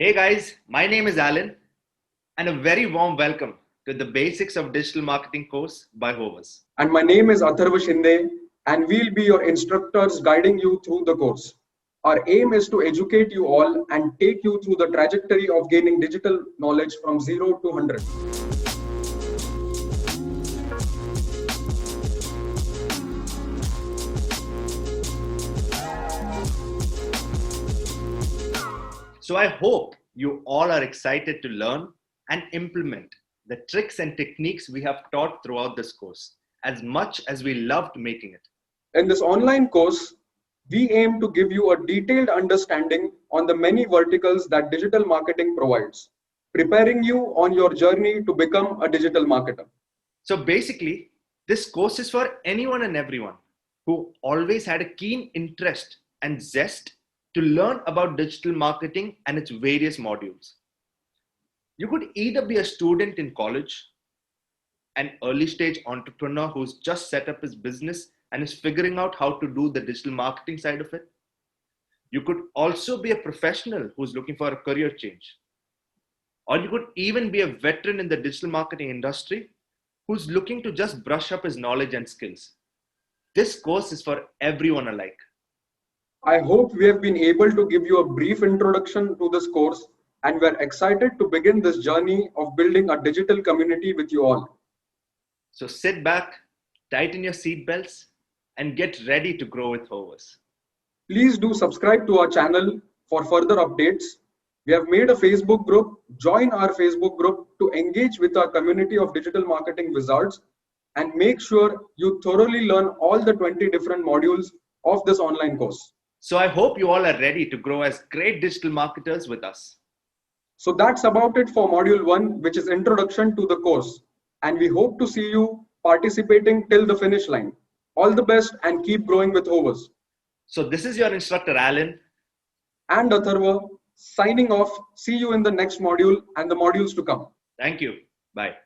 Hey guys, my name is Alan, and a very warm welcome to the Basics of Digital Marketing course by Hovers. And my name is Atharva Shinde, and we'll be your instructors guiding you through the course. Our aim is to educate you all and take you through the trajectory of gaining digital knowledge from 0 to 100. So I hope you all are excited to learn and implement the tricks and techniques we have taught throughout this course as much as we loved making it. In this online course, we aim to give you a detailed understanding on the many verticals that digital marketing provides, preparing you on your journey to become a digital marketer. So basically, this course is for anyone and everyone who always had a keen interest and zest to learn about digital marketing and its various modules. You could either be a student in college, an early stage entrepreneur who's just set up his business and is figuring out how to do the digital marketing side of it. You could also be a professional who's looking for a career change. Or you could even be a veteran in the digital marketing industry who's looking to just brush up his knowledge and skills. This course is for everyone alike. I hope we have been able to give you a brief introduction to this course, and we're excited to begin this journey of building a digital community with you all. So sit back, tighten your seatbelts, and get ready to grow with Hovers. Please do subscribe to our channel for further updates. We have made a Facebook group. Join our Facebook group to engage with our community of digital marketing wizards, and make sure you thoroughly learn all the 20 different modules of this online course. So I hope you all are ready to grow as great digital marketers with us. So that's about it for module 1, which is introduction to the course. And we hope to see you participating till the finish line. All the best and keep growing with Hovers. So this is your instructor, Alan. And Atharva, signing off. See you in the next module and the modules to come. Thank you. Bye.